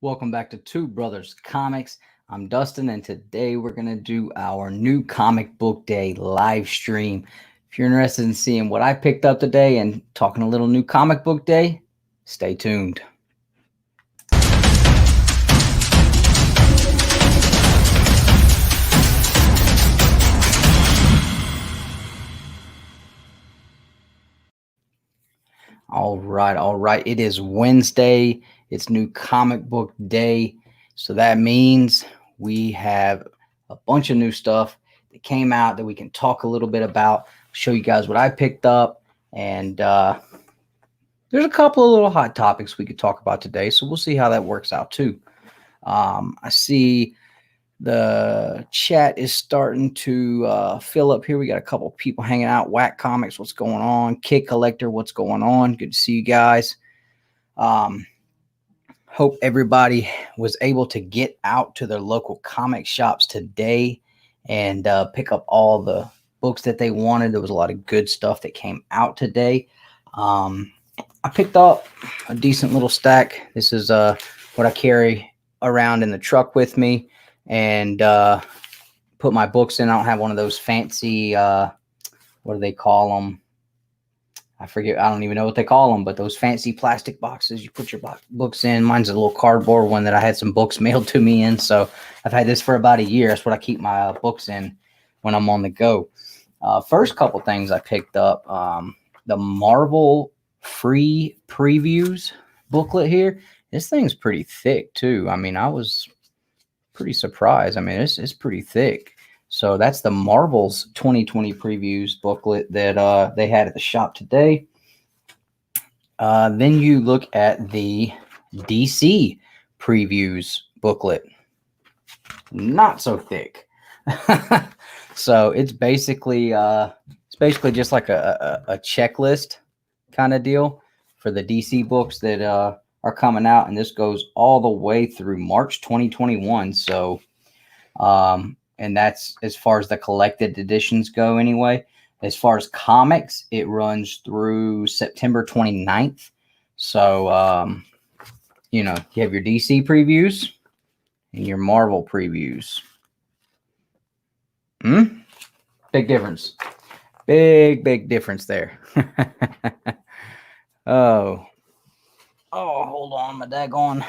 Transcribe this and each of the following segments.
Welcome back to Two Brothers Comics. I'm Dustin, and today we're going to do our new comic book day live stream. If you're interested in seeing what I picked up today and talking a little new comic book day, stay tuned. All right. It is Wednesday. It's new comic book day. So that means we have a bunch of new stuff that came out that we can talk a little bit about, show you guys what I picked up. And there's a couple of little hot topics we could talk about today. So we'll see how that works out too. I see the chat is starting to fill up here. We got a couple people hanging out. Whack Comics, what's going on? Kid Collector, what's going on? Good to see you guys. Hope everybody was able to get out to their local comic shops today and pick up all the books that they wanted. There was a lot of good stuff that came out today. I picked up a decent little stack. This is what I carry around in the truck with me. And put my books in. I don't have one of those fancy, what do they call them? I forget. I don't even know what they call them, but those fancy plastic boxes you put your books in. Mine's a little cardboard one that I had some books mailed to me in. So I've had this for about a year. That's what I keep my books in when I'm on the go. First couple things I picked up, the Marvel free previews booklet here. This thing's pretty thick too. I mean, I was pretty surprised. I mean, it's pretty thick. So that's the Marvel's 2020 previews booklet that they had at the shop today. Then you look at the DC previews booklet. Not so thick. So it's basically just like a checklist kind of deal for the DC books that are coming out, and this goes all the way through March 2021. So and that's as far as the collected editions go anyway. As far as comics, it runs through September 29th. So you have your DC previews and your Marvel previews. Big difference. Big difference there. Oh, hold on. My daggone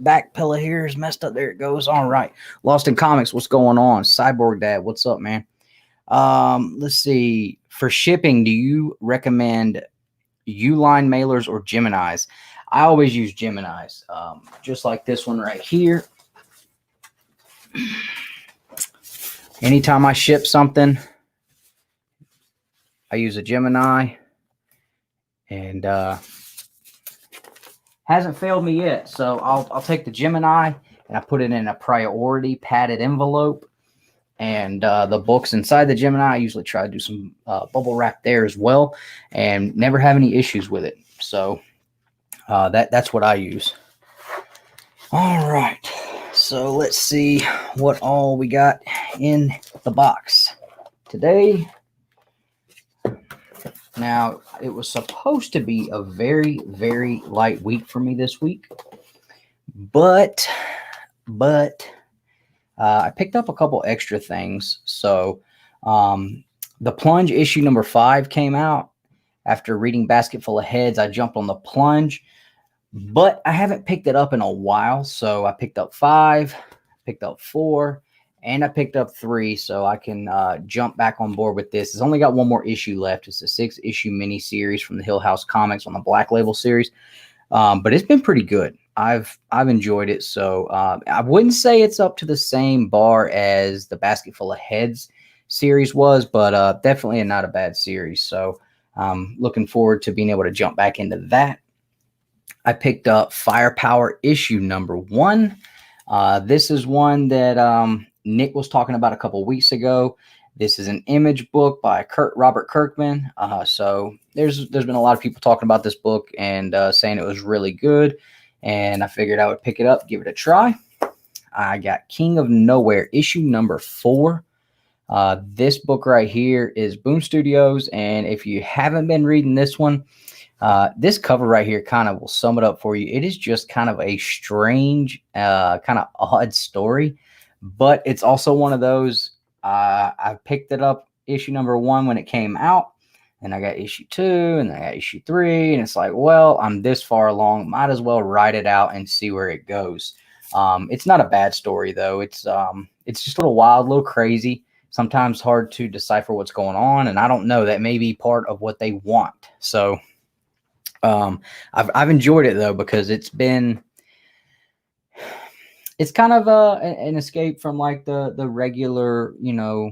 back pillow here is messed up. There it goes. All right. Lost in Comics, what's going on? Cyborg Dad, what's up, man? Let's see. For shipping, do you recommend Uline mailers or Geminis? I always use Geminis, just like this one right here. Anytime I ship something, I use a Gemini, and hasn't failed me yet. So I'll take the Gemini and I put it in a priority padded envelope, and the books inside the Gemini, I usually try to do some bubble wrap there as well, and never have any issues with it. So that's what I use. All right. So let's see what all we got in the box today. Now, it was supposed to be a very light week for me this week, but I picked up a couple extra things. So the Plunge issue number 5 came out. After reading Basket Full of Heads, I jumped on the Plunge, but I haven't picked it up in a while. So I picked up 5, picked up 4, and I picked up 3, so I can jump back on board with this. It's only got one more issue left. It's a 6-issue mini-series from the Hill House Comics on the Black Label series. But it's been pretty good. I've enjoyed it. So I wouldn't say it's up to the same bar as the Basket Full of Heads series was, but definitely not a bad series. So looking forward to being able to jump back into that. I picked up Firepower issue number 1. This is one that Nick was talking about a couple weeks ago. This is an image book by Robert Kirkman. So there's been a lot of people talking about this book and saying it was really good. And I figured I would pick it up, give it a try. I got King of Nowhere issue number 4. This book right here is Boom Studios. And if you haven't been reading this one, This cover right here kind of will sum it up for you. It is just kind of a strange, kind of odd story, but it's also one of those. I picked it up issue number 1 when it came out, and I got issue 2, and then I got issue 3, and it's like, well, I'm this far along, might as well write it out and see where it goes. It's not a bad story though. It's just a little wild, a little crazy. Sometimes hard to decipher what's going on, and I don't know. That may be part of what they want. So I've enjoyed it though, because it's kind of an escape from like the regular, the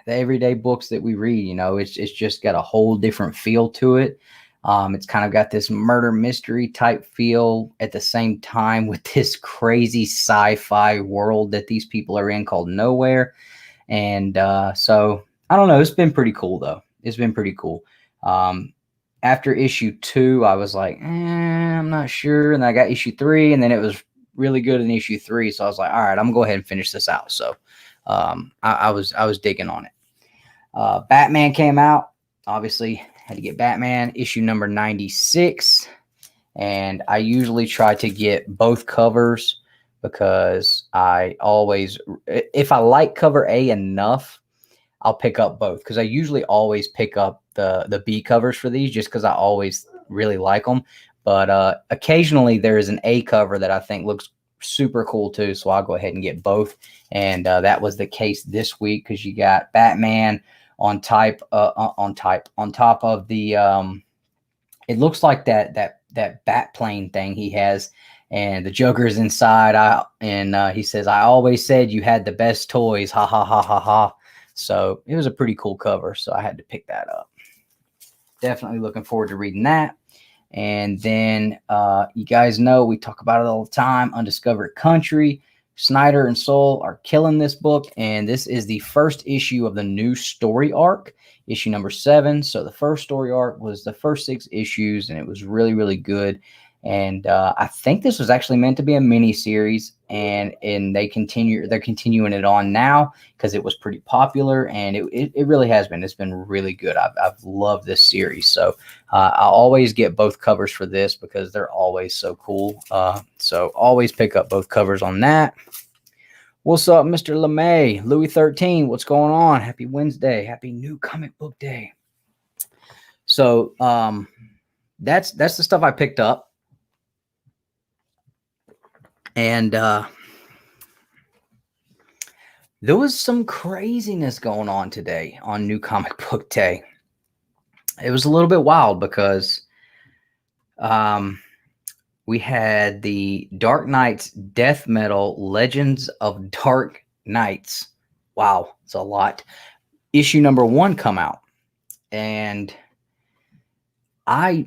everyday books that we read. It's just got a whole different feel to it. It's kind of got this murder mystery type feel at the same time with this crazy sci-fi world that these people are in called Nowhere. And so I don't know. It's been pretty cool though. It's been pretty cool. After issue 2, I was like, I'm not sure. And I got issue 3, and then it was really good in issue 3. So I was like, all right, I'm gonna go ahead and finish this out. So I was digging on it. Batman came out. Obviously, had to get Batman issue number 96. And I usually try to get both covers because I always, if I like cover A enough, I'll pick up both, because I usually always pick up the B covers for these just because I always really like them. But occasionally there is an A cover that I think looks super cool too, so I'll go ahead and get both. And that was the case this week, because you got Batman on top of the it looks like that bat plane thing he has, and the Joker's inside. He says, "I always said you had the best toys, ha ha ha ha ha." So it was a pretty cool cover, so I had to pick that up. Definitely looking forward to reading that. And then you guys know we talk about it all the time, Undiscovered Country. Snyder and Soule are killing this book, and this is the first issue of the new story arc, issue number 7. So the first story arc was the first 6 issues, and it was really, really good. And I think this was actually meant to be a mini series, and they're continuing it on now because it was pretty popular, and it really has been. It's been really good. I've loved this series. So I always get both covers for this because they're always so cool. So always pick up both covers on that. What's up, Mr. LeMay? Louis 13, what's going on? Happy Wednesday. Happy new comic book day. So that's the stuff I picked up. And there was some craziness going on today on New Comic Book Day. It was a little bit wild because we had the Dark Knights Death Metal Legends of Dark Knights. Wow, it's a lot. Issue number 1 come out. And I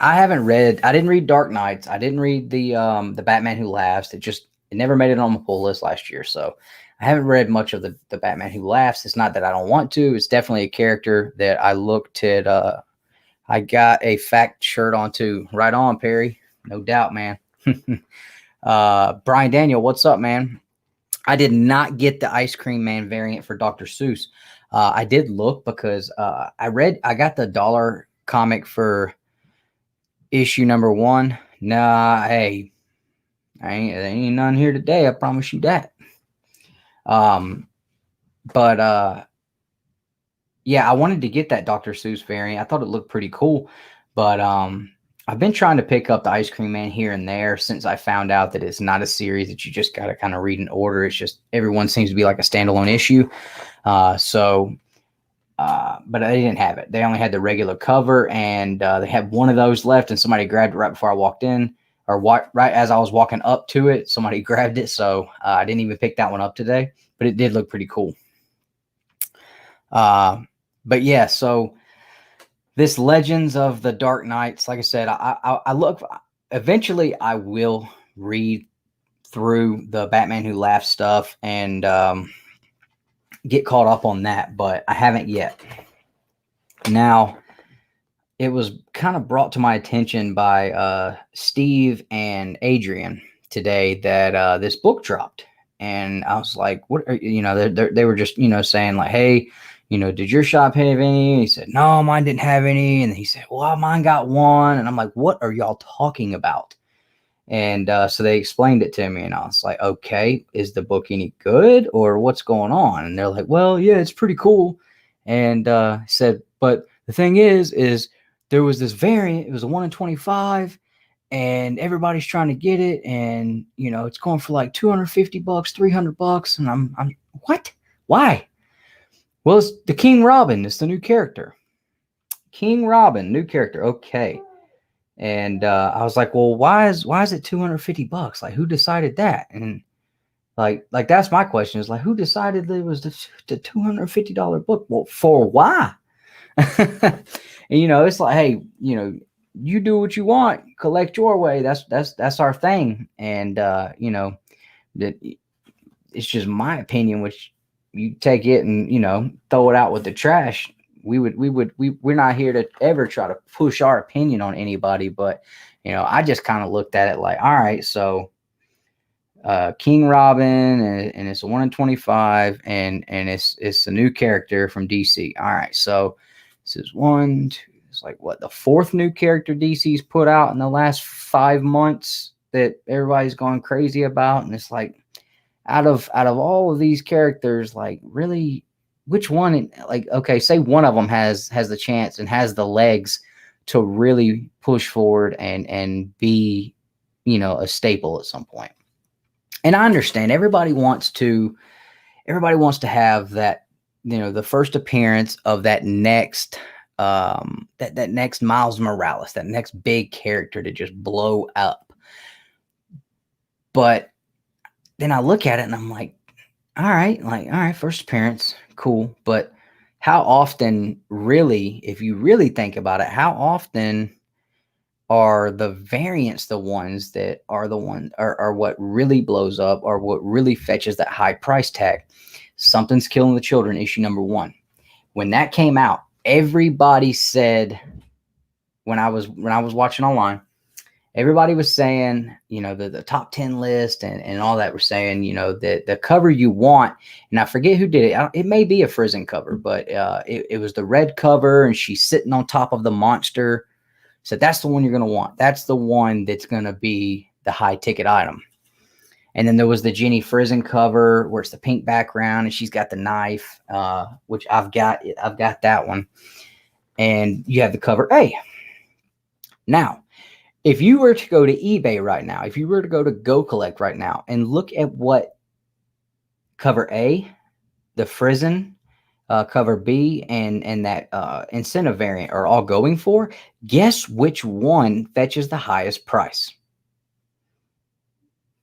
didn't read Dark Knights. I didn't read the Batman Who Laughs. It never made it on my pull list last year. So I haven't read much of the Batman Who Laughs. It's not that I don't want to. It's definitely a character that I looked at. I got a fact shirt on too. Right on, Perry. No doubt, man. Brian Daniel, what's up, man? I did not get the Ice Cream Man variant for Dr. Seuss. I did look because I got the dollar comic for issue number 1. Nah, hey, there ain't none here today. I promise you that. Yeah, I wanted to get that Dr. Seuss variant. I thought it looked pretty cool, but I've been trying to pick up the Ice Cream Man here and there since I found out that it's not a series that you just got to kind of read in order. It's just everyone seems to be like a standalone issue. But they didn't have it. They only had the regular cover, and they had one of those left, and somebody grabbed it right before I walked in, or right as I was walking up to it, somebody grabbed it. So I didn't even pick that one up today, but it did look pretty cool. But yeah, so this Legends of the Dark Knights, like I said, I look, eventually I will read through the Batman Who Laughs stuff and get caught up on that, but I haven't yet. Now, it was kind of brought to my attention by Steve and Adrian today that this book dropped, and I was like, "What?" They were just saying like, "Hey, did your shop have any? And he said, no, mine didn't have any. And he said, well, mine got one. And I'm like, what are y'all talking about? And so they explained it to me, and I was like, okay, is the book any good or what's going on? And they're like, well, yeah, it's pretty cool. And said, but the thing is there was this variant. It was a 1 in 25, and everybody's trying to get it. And, it's going for like $250, $300. And I'm what? Why? Well, it's the King Robin. It's the new character. King Robin, new character. Okay. And I was like, well, why is it $250? Like, who decided that? And like that's my question, is like, who decided that it was the $250 book? Well, for why? And it's like, hey, you do what you want, collect your way. That's our thing. And that it's just my opinion, which you take it and throw it out with the trash. We're not here to ever try to push our opinion on anybody, but I just kind of looked at it like, all right, so King Robin, and it's a 1 in 25, and it's a new character from DC. All right, so this is it's like what, the 4th new character DC's put out in the last 5 months that everybody's gone crazy about. And it's like, out of all of these characters, like, really, which one, like, okay, say one of them has the chance and has the legs to really push forward and be, a staple at some point. And I understand everybody wants to have that, the first appearance of that next, that next Miles Morales, that next big character to just blow up. But then I look at it and I'm like, all right, first appearance, cool. But how often, really, if you really think about it, how often are the variants the ones that are what really blows up, or what really fetches that high price tag? Something's Killing the Children, issue number 1. When that came out, everybody said, when I was watching online, everybody was saying, the top 10 list and all that were saying, that the cover you want, and I forget who did it. It may be a Frizen cover, but it was the red cover, and she's sitting on top of the monster. So that's the one you're going to want. That's the one that's going to be the high ticket item. And then there was the Jenny Frizen cover where it's the pink background and she's got the knife, which I've got that one. And you have the cover A. Now, if you were to go to eBay right now, if you were to go to Go Collect right now and look at what cover A, the Frizen, cover B, and that incentive variant are all going for, guess which one fetches the highest price?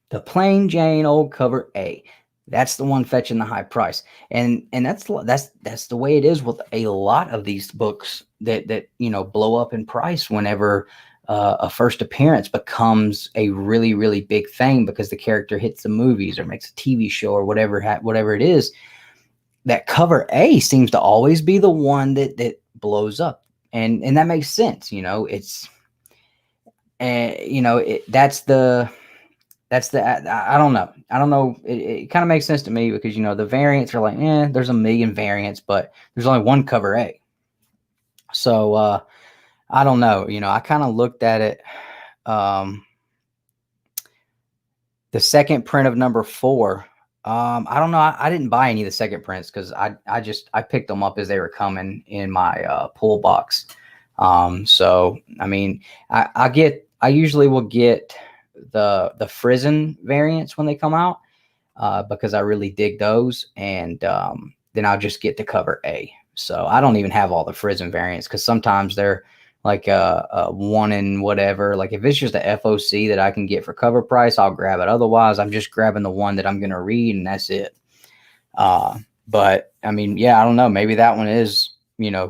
The plain Jane old cover A. That's the one fetching the high price. And that's the way it is with a lot of these books that blow up in price whenever a first appearance becomes a really, really big thing, because the character hits the movies or makes a TV show or whatever it is. That cover A seems to always be the one that blows up, and that makes sense. That's the I don't know. It kind of makes sense to me, because the variants are like, there's a million variants, but there's only one cover A. So I don't know. I kind of looked at it. The second print of number 4. I don't know. I didn't buy any of the second prints, because I picked them up as they were coming in my pull box. So I mean, I usually will get the Frizen variants when they come out, because I really dig those, and then I'll just get the cover A. So I don't even have all the Frizen variants, because sometimes they're like a 1 in whatever. Like, if it's just a FOC that I can get for cover price, I'll grab it. Otherwise, I'm just grabbing the one that I'm going to read, and that's it. But I mean, yeah, I don't know. Maybe that one is,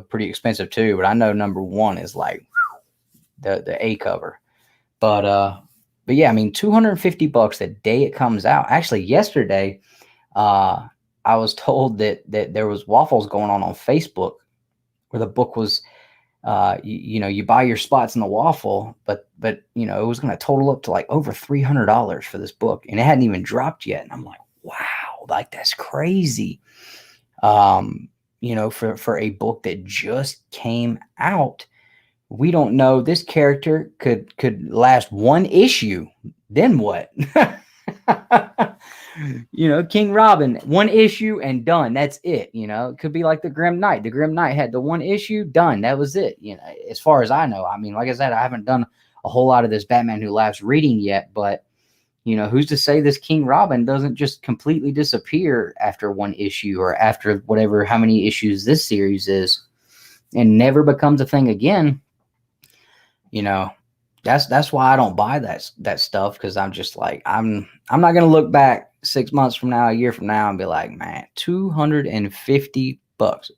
pretty expensive too, but I know number 1 is like the A cover. But yeah, I mean, $250 the day it comes out. Actually, yesterday, I was told that there was waffles going on Facebook, where the book was, you buy your spots in the waffle, but it was going to total up to like over $300 for this book, and it hadn't even dropped yet. And I'm like, wow, like, that's crazy. for a book that just came out. We don't know. This character could last one issue. Then what? King Robin, one issue and done. That's it. It could be like the Grim Knight. The Grim Knight had the one issue, done. That was it. As far as I know. I mean, like I said, I haven't done a whole lot of this Batman Who Laughs reading yet, but who's to say this King Robin doesn't just completely disappear after one issue or after how many issues this series is and never becomes a thing again. That's why I don't buy that stuff, because I'm just like, I'm not going to look back 6 months from now, a year from now, and be like, man, $250.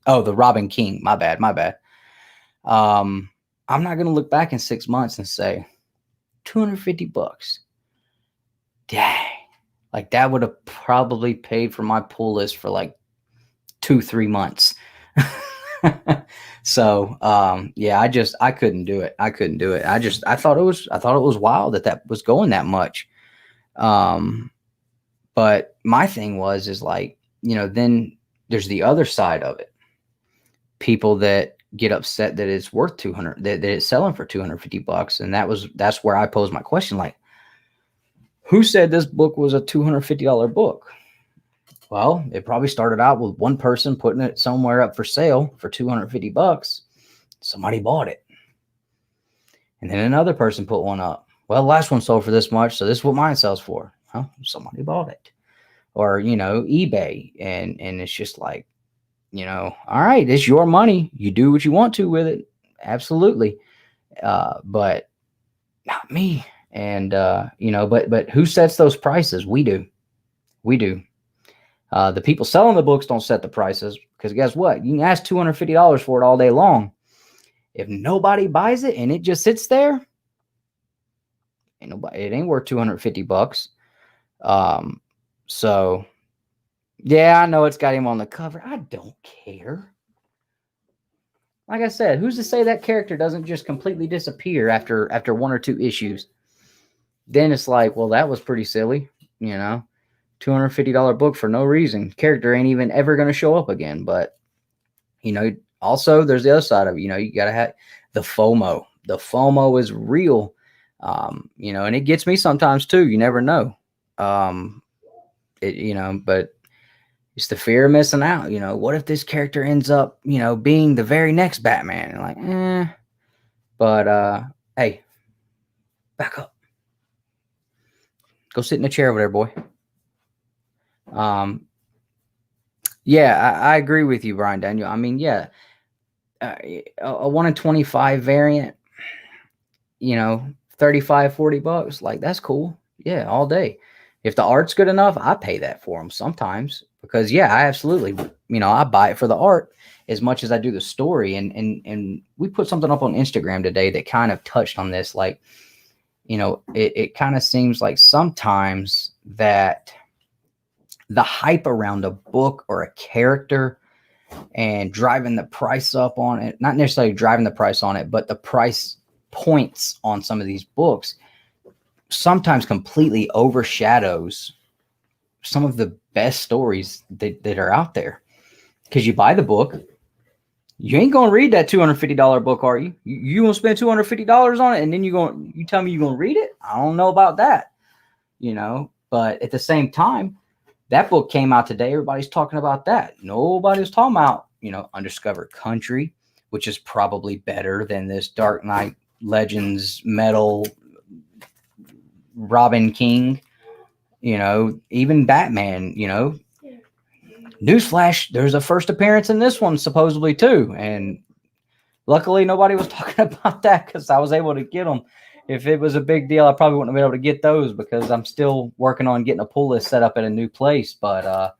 Oh, the Robin King. My bad. I'm not going to look back in 6 months and say $250. Dang. Like, that would have probably paid for my pull list for like 2-3 months. So, yeah, I couldn't do it. I thought it was wild that was going that much. But my thing is like, then there's the other side of it. People that get upset that it's worth 200, that it's selling for $250. And that's where I posed my question. Like, who said this book was a $250 book? Well, it probably started out with one person putting it somewhere up for sale for $250. Somebody bought it. And then another person put one up. Well, the last one sold for this much, so this is what mine sells for. Well, somebody bought it. Or, eBay. And it's just like, all right, it's your money. You do what you want to with it. Absolutely. But not me. And, but who sets those prices? We do. The people selling the books don't set the prices, because guess what? You can ask $250 for it all day long. If nobody buys it and it just sits there, it ain't worth $250. So yeah, I know it's got him on the cover. I don't care. Like I said, who's to say that character doesn't just completely disappear after 1 or 2 issues? Then it's like, well, that was pretty silly, $250 book for no reason. Character ain't even ever going to show up again. But, also there's the other side of it. You got to have the FOMO. The FOMO is real, and it gets me sometimes too. You never know. But it's the fear of missing out. What if this character ends up, being the very next Batman? And like, But, hey, back up. Go sit in the chair over there, boy. Yeah, I agree with you, Brian Daniel. I mean, yeah, a 1 in 25 variant, $35-$40, like, that's cool. Yeah, all day. If the art's good enough, I pay that for them sometimes, because yeah, I absolutely, I buy it for the art as much as I do the story. And we put something up on Instagram today that kind of touched on this. Like, it kind of seems like sometimes that the hype around a book or a character and driving the price up on it, not necessarily driving the price on it, but the price points on some of these books sometimes completely overshadows some of the best stories that are out there. Because you buy the book, you ain't going to read that $250 book, are you? You going to spend $250 on it, and then you tell me you're going to read it? I don't know about that, But at the same time, that book came out today. Everybody's talking about that. Nobody's talking about, Undiscovered Country, which is probably better than this Dark Knight Legends metal Robin King, even Batman, Newsflash, there's a first appearance in this one supposedly too. And luckily nobody was talking about that, because I was able to get them. If it was a big deal, I probably wouldn't have been able to get those, because I'm still working on getting a pull list set up at a new place. But,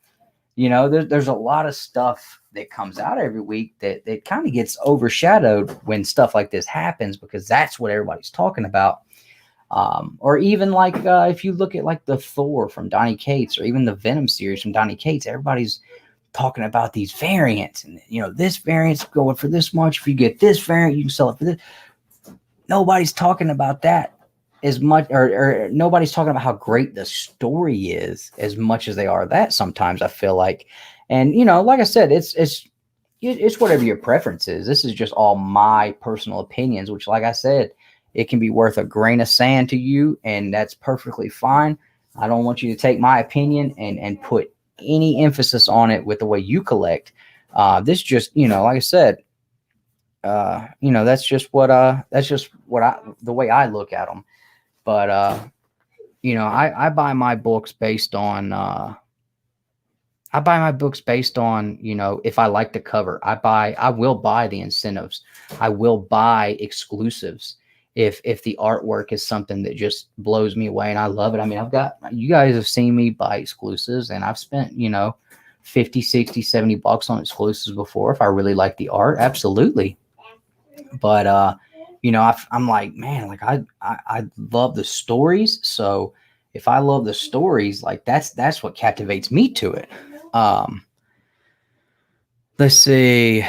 there's a lot of stuff that comes out every week that kind of gets overshadowed when stuff like this happens, because that's what everybody's talking about. Or even like, if you look at like the Thor from Donny Cates, or even the Venom series from Donny Cates, everybody's talking about these variants, and this variant's going for this much. If you get this variant, you can sell it for this. Nobody's talking about that as much, or nobody's talking about how great the story is as much as they are that sometimes, I feel like. And like I said, it's it's whatever your preference is. This is just all my personal opinions, which, like I said, it can be worth a grain of sand to you, and that's perfectly fine. I don't want you to take my opinion and put any emphasis on it with the way you collect. This just, like I said, that's just what the way I look at them. But I buy my books based on if I like the cover. I will buy the incentives. I will buy exclusives if the artwork is something that just blows me away and I love it. I mean, you guys have seen me buy exclusives, and I've spent, 50, 60, 70 bucks on exclusives before if I really like the art. Absolutely. But I'm like, man, like I love the stories. So if I love the stories, like that's what captivates me to it. Let's see.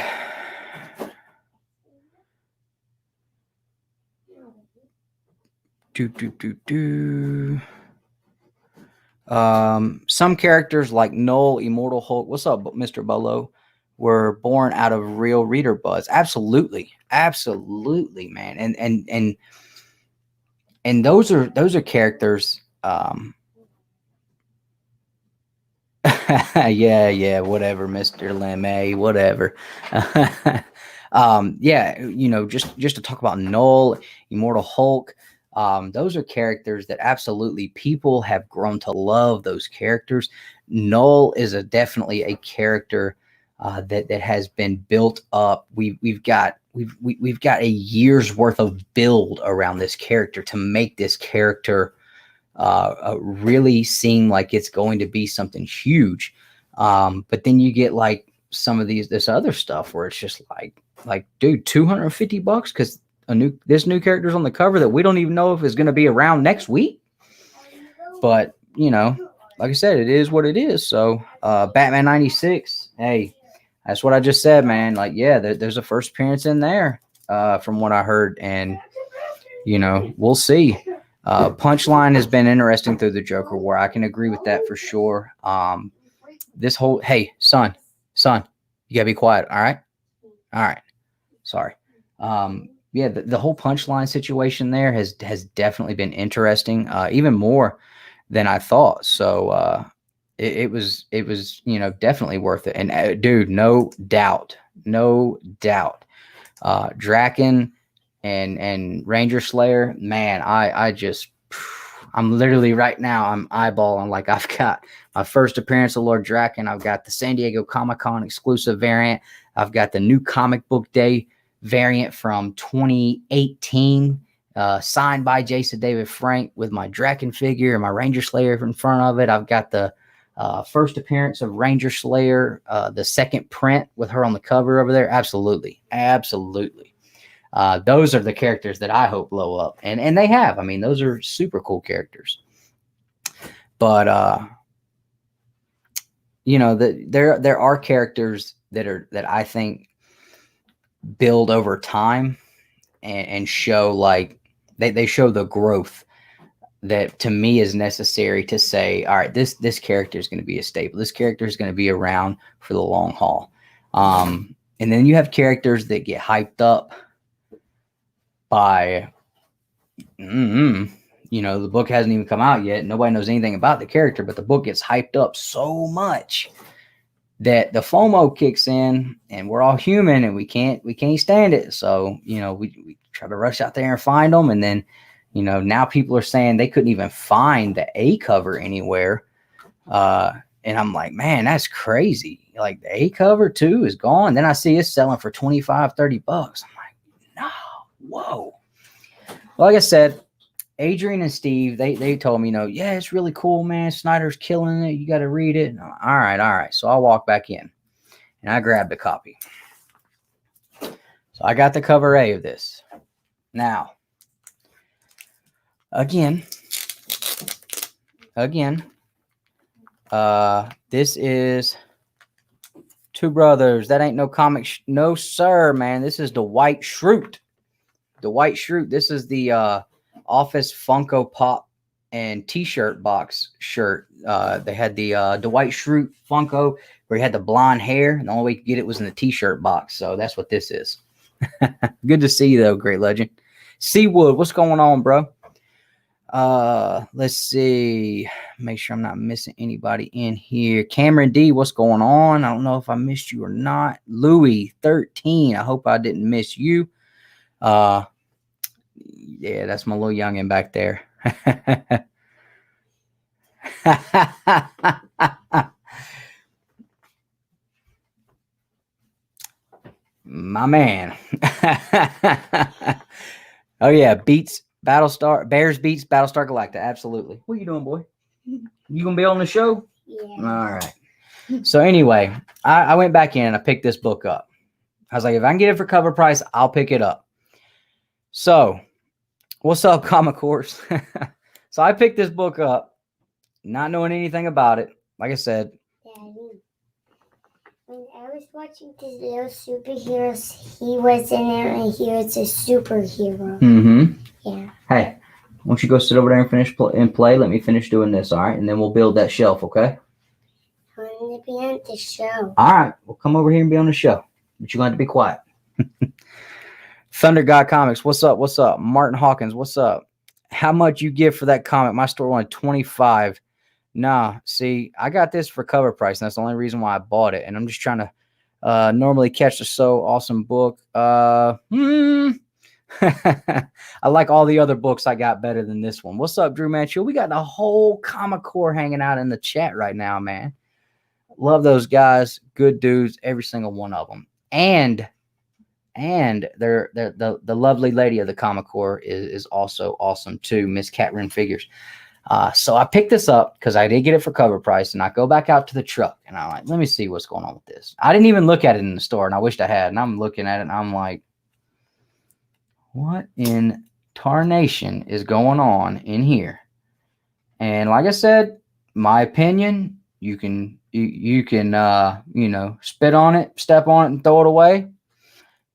Some characters like Null, Immortal Hulk, what's up, Mr. Bolo, were born out of real reader buzz. Absolutely, man. And those are characters. Yeah, whatever, Mr. LeMay, whatever. Just to talk about Null, Immortal Hulk. Those are characters that absolutely people have grown to love. Those characters. Null is definitely a character that has been built up. We've got a year's worth of build around this character to make this character really seem like it's going to be something huge. But then you get like some of this other stuff where it's just like, dude, $250 because this new character's on the cover that we don't even know if it's going to be around next week. But like I said, it is what it is. So Batman 96, hey, that's what I just said, man. Like, yeah, there's a first appearance in there from what I heard, and we'll see. Punchline has been interesting through the Joker War. I can agree with that for sure. Hey, son, you gotta be quiet. All right. Sorry. The whole Punchline situation there has definitely been interesting, even more than I thought. So it was definitely worth it. And dude, no doubt, Draken and Ranger Slayer, man, I'm literally right now, I'm eyeballing, like, I've got my first appearance of Lord Draken. I've got the San Diego Comic-Con exclusive variant. I've got the new Comic Book Day variant from 2018, signed by Jason David Frank with my Draken figure and my Ranger Slayer in front of it. I've got the first appearance of Ranger Slayer, the second print with her on the cover over there. Absolutely. Those are the characters that I hope blow up, and they have. I mean, those are super cool characters. But there are characters that I think build over time and show, like, they show the growth that to me is necessary to say, all right, this character is going to be a staple. This character is going to be around for the long haul. And then you have characters that get hyped up by, the book hasn't even come out yet. Nobody knows anything about the character, but the book gets hyped up so much that the FOMO kicks in, and we're all human and we can't stand it. So, we try to rush out there and find them. And then, now people are saying they couldn't even find the A cover anywhere. And I'm like, man, that's crazy. Like, the A cover too is gone. Then I see it's selling for $25, $30. I'm like, no. Whoa. Well, like I said, Adrian and Steve, they told me, yeah, it's really cool, man. Snyder's killing it. You got to read it. All right. So I walk back in and I grabbed a copy. So I got the cover A of this. Now, again, this is Two Brothers. That ain't no comic. No, sir, man. This is the White Schrute. This is the Office Funko Pop and t-shirt box shirt. They had the Dwight Schrute Funko where he had the blonde hair, and the only way you could get it was in the t-shirt box. So that's what this is. Good to see you though, Great Legend. Seawood, what's going on, bro? Let's see. Make sure I'm not missing anybody in here. Cameron D, what's going on? I don't know if I missed you or not. Louis 13, I hope I didn't miss you. Yeah, that's my little youngin back there. My man. Oh yeah, beats Battlestar, Bears beats Battlestar Galactica. Absolutely. What are you doing, boy? You gonna be on the show? Yeah. All right. So anyway, I went back in and I picked this book up. I was like, if I can get it for cover price, I'll pick it up. So, what's up, Comic Course? So I picked this book up, not knowing anything about it. Like I said, Daddy, when I was watching the little superheroes, he was in there and he was a superhero. Mm-hmm. Yeah. Hey, why don't you go sit over there and finish play? Let me finish doing this, all right? And then we'll build that shelf, okay? I want to be on the show. All right, well, come over here and be on the show. But you're going to have to be quiet. Thunder God Comics, what's up? What's up? Martin Hawkins, what's up? How much you give for that comic? My store wanted $25. Nah, see, I got this for cover price, and that's the only reason why I bought it. And I'm just trying to normally catch the so awesome book. I like all the other books I got better than this one. What's up, Drew Manchill? We got the whole Comic Core hanging out in the chat right now, man. Love those guys. Good dudes, every single one of them. And they're the lovely lady of the Comic Core is also awesome too, Miss Catrin Figures. So I picked this up because I did get it for cover price, and I go back out to the truck and I'm like, let me see what's going on with this. I didn't even look at it in the store, and I wished I had. And I'm looking at it and I'm like, what in tarnation is going on in here? And like I said, my opinion, you can you know, spit on it, step on it, and throw it away.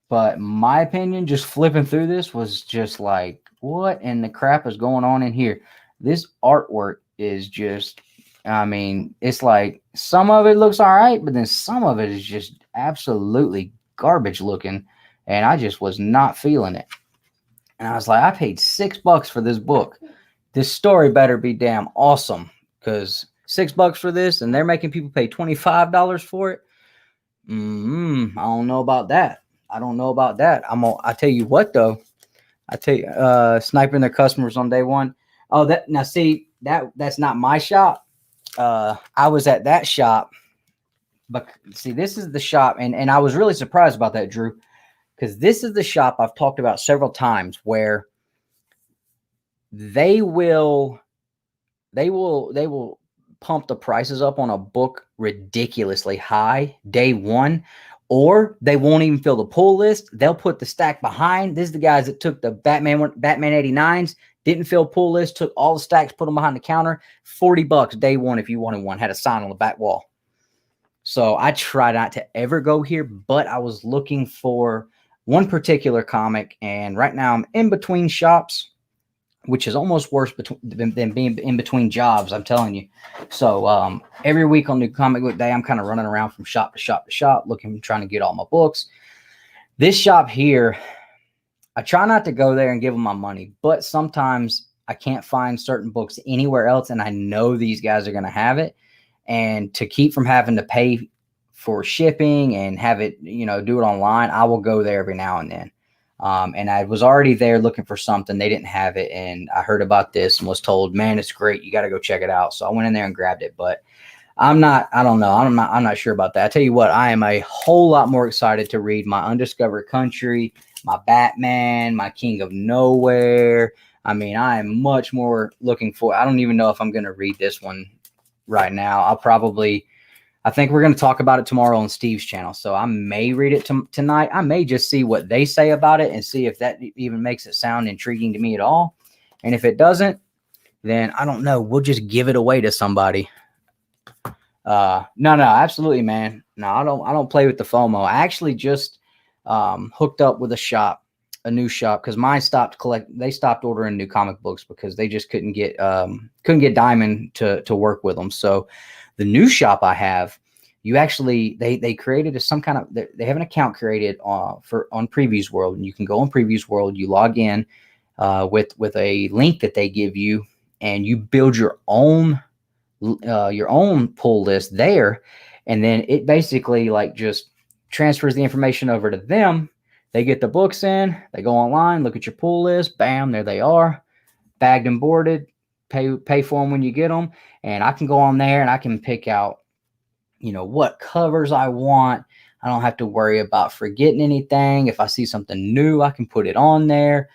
But my opinion, just flipping through this was just like, what in the crap is going on in here? This artwork is just, I mean, it's like some of it looks all right, but then some of it is just absolutely garbage looking. And I just was not feeling it. And I was like, I paid $6 for this book. This story better be damn awesome, because $6 for this and they're making people pay $25 for it. I don't know about that. I don't know about that. I tell you what though. I tell you, sniping their customers on day one. Oh, that now see that's not my shop. I was at that shop, but see, this is the shop, and I was really surprised about that, Drew, because this is the shop I've talked about several times where they will pump the prices up on a book ridiculously high day one, or they won't even fill the pull list. They'll put the stack behind. This is the guys that took the Batman 89s, didn't fill pull list, took all the stacks, put them behind the counter. $40 day one if you wanted one, had a sign on the back wall. So I try not to ever go here, but I was looking for one particular comic, and right now I'm in between shops, which is almost worse than being in between jobs, I'm telling you. So every week on New Comic Book Day, I'm kind of running around from shop to shop to shop, trying to get all my books. This shop here, I try not to go there and give them my money, but sometimes I can't find certain books anywhere else, and I know these guys are going to have it. And to keep from having to pay for shipping and have it, do it online, I will go there every now and then. And I was already there looking for something. They didn't have it. And I heard about this and was told, man, it's great. You got to go check it out. So I went in there and grabbed it, but I'm not sure about that. I tell you what, I am a whole lot more excited to read my Undiscovered Country, my Batman, my King of Nowhere. I mean, I am much more looking for, I don't even know if I'm going to read this one right now. I think we're going to talk about it tomorrow on Steve's channel. So I may read it tonight. I may just see what they say about it and see if that even makes it sound intriguing to me at all. And if it doesn't, then I don't know. We'll just give it away to somebody. No, absolutely, man. No, I don't play with the FOMO. I actually just hooked up with a shop a new shop because mine they stopped ordering new comic books because they just couldn't get Diamond to work with them. So the new shop I have, you actually they created some kind of, they have an account created on Previews World, and you can go on Previews World, you log in with a link that they give you, and you build your own pull list there, and then it basically like just transfers the information over to them. They get the books in, they go online, look at your pull list, bam, there they are, bagged and boarded. Pay for them when you get them, and I can go on there and I can pick out, what covers I want. I don't have to worry about forgetting anything. If I see something new, I can put it on there.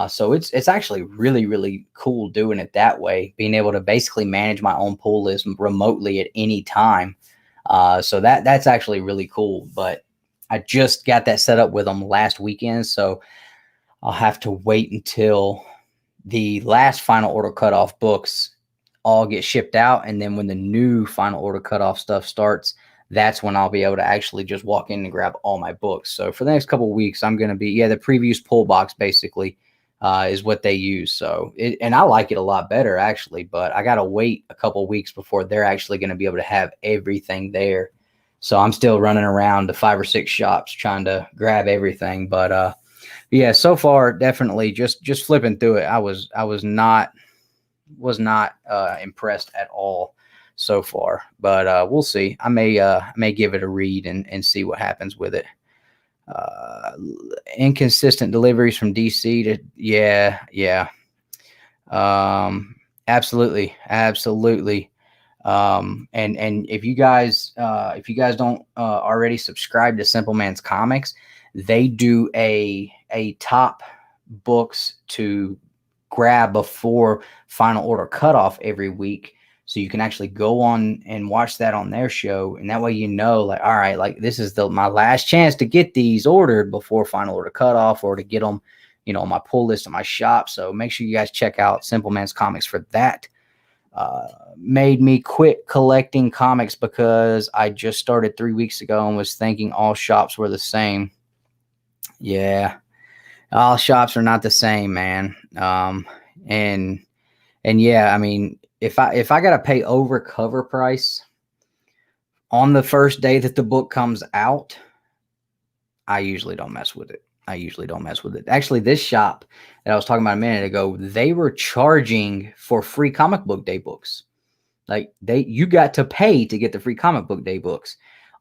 So it's actually really, really cool doing it that way, being able to basically manage my own pull list remotely at any time. So that's actually really cool. But I just got that set up with them last weekend, so I'll have to wait until the last final order cutoff books all get shipped out, and then when the new final order cutoff stuff starts, that's when I'll be able to actually just walk in and grab all my books. So for the next couple of weeks, I'm going to be, the Previews pull box basically is what they use. So and I like it a lot better actually, but I got to wait a couple of weeks before they're actually going to be able to have everything there. So I'm still running around to 5 or 6 shops trying to grab everything. But yeah, so far definitely just flipping through it, I was not impressed at all so far. But we'll see. I may give it a read and see what happens with it. Inconsistent deliveries from DC to absolutely. And if you guys don't already subscribe to Simple Man's Comics, they do a top books to grab before final order cutoff every week, so you can actually go on and watch that on their show, and that way like, all right, like this is my last chance to get these ordered before final order cutoff, or to get them on my pull list of my shop. So make sure you guys check out Simple Man's Comics for that. Made me quit collecting comics because I just started 3 weeks ago and was thinking all shops were the same. Yeah, all shops are not the same, man. And yeah, I mean, if I got to pay over cover price on the first day that the book comes out, I usually don't mess with it. Actually, this shop that I was talking about a minute ago, they were charging for free Comic Book Day books. Like you got to pay to get the free Comic Book Day books.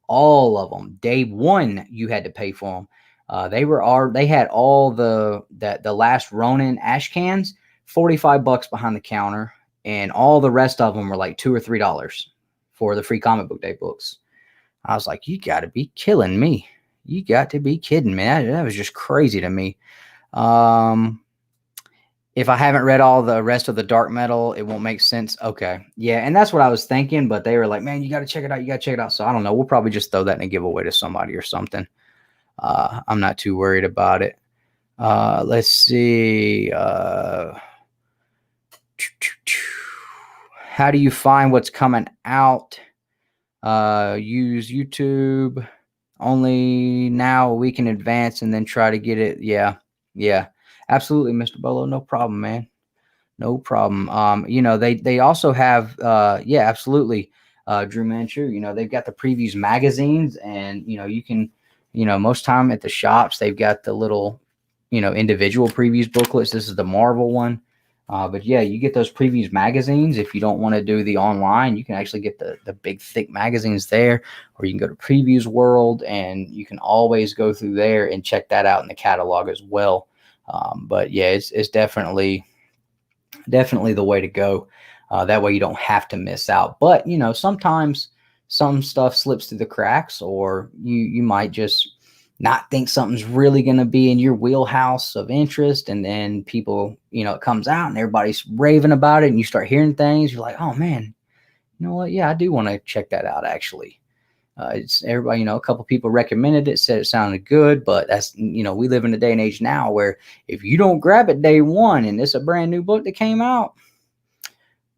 All of them. Day one, you had to pay for them. They had all the last Ronin ash cans, $45 behind the counter, and all the rest of them were like $2 or $3 for the free Comic Book Day books. I was like, you got to be killing me. You got to be kidding me. That was just crazy to me. If I haven't read all the rest of the Dark Metal, it won't make sense. Okay. Yeah, and that's what I was thinking, but they were like, man, you got to check it out. So I don't know. We'll probably just throw that in a giveaway to somebody or something. I'm not too worried about it. Let's see. How do you find what's coming out? Use YouTube only now, a week in advance, and then try to get it. Yeah, absolutely, Mr. Bolo. No problem, man. No problem. They also have, absolutely, Drew Manchu. They've got the previews magazines, and you can, most time at the shops they've got the little, individual previews booklets. This is the Marvel one. But yeah, you get those previews magazines. If you don't want to do the online, you can actually get the big thick magazines there, or you can go to Previews World, and you can always go through there and check that out in the catalog as well. But yeah, it's definitely the way to go. That way you don't have to miss out. But sometimes some stuff slips through the cracks, or you might just not think something's really going to be in your wheelhouse of interest, and then people, it comes out and everybody's raving about it, and you start hearing things, you're like, oh man, you know what? Yeah, I do want to check that out actually. It's everybody, a couple people recommended it, said it sounded good, but that's, we live in a day and age now where if you don't grab it day one and it's a brand new book that came out,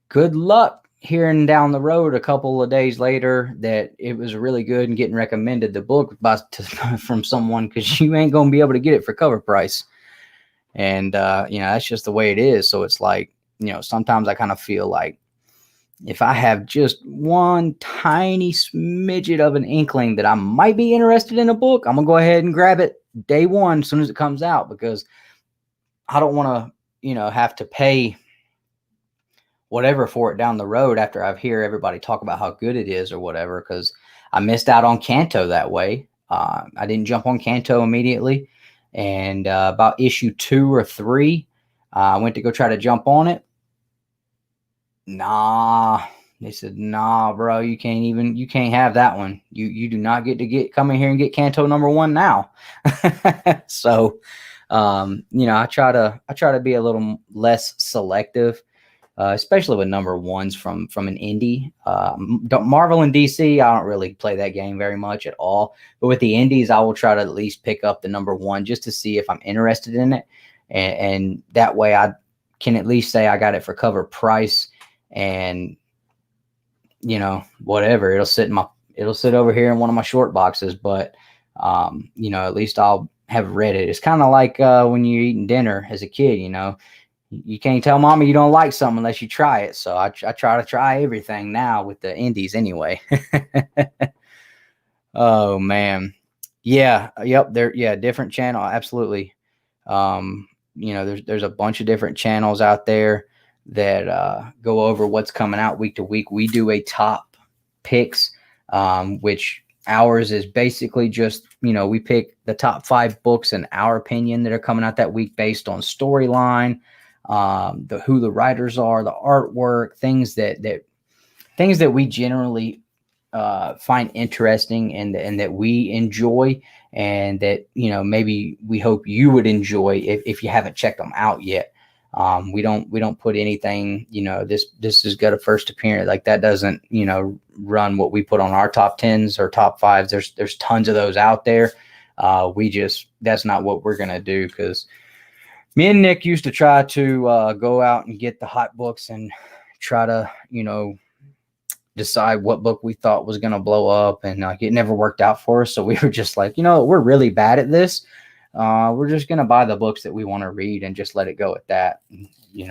good luck hearing down the road a couple of days later that it was really good and getting recommended the book from someone, because you ain't going to be able to get it for cover price. And, that's just the way it is. So it's like, sometimes I kind of feel like if I have just one tiny smidget of an inkling that I might be interested in a book, I'm going to go ahead and grab it day one as soon as it comes out, because I don't want to, have to pay whatever for it down the road after I hear everybody talk about how good it is or whatever, because I missed out on Kanto that way. I didn't jump on Kanto immediately. And about issue 2 or 3, I went to go try to jump on it. Nah, they said, nah, bro, you can't have that one. You do not get to come in here and get Kanto #1 now. So, I try to be a little less selective, especially with #1s from an indie. Marvel and DC, I don't really play that game very much at all. But with the indies, I will try to at least pick up the #1 just to see if I'm interested in it, and that way I can at least say I got it for cover price. And whatever, it'll sit over here in one of my short boxes, but at least I'll have read it. It's kind of like when you're eating dinner as a kid. You can't tell mama you don't like something unless you try it. So I try to try everything now with the indies anyway. Oh man, yeah, yep, different channel, absolutely. There's a bunch of different channels out there that go over what's coming out week to week. We do a top picks, which ours is basically just, we pick the top 5 books in our opinion that are coming out that week based on storyline, who the writers are, the artwork, things that we generally find interesting and that we enjoy, and that maybe we hope you would enjoy if you haven't checked them out yet. We don't put anything, this has got a first appearance, like that doesn't, run what we put on our top 10s or top 5s. There's tons of those out there. That's not what we're going to do, because me and Nick used to try to go out and get the hot books and try to, decide what book we thought was going to blow up, and it never worked out for us. So we were just like, we're really bad at this. We're just going to buy the books that we want to read and just let it go at that. We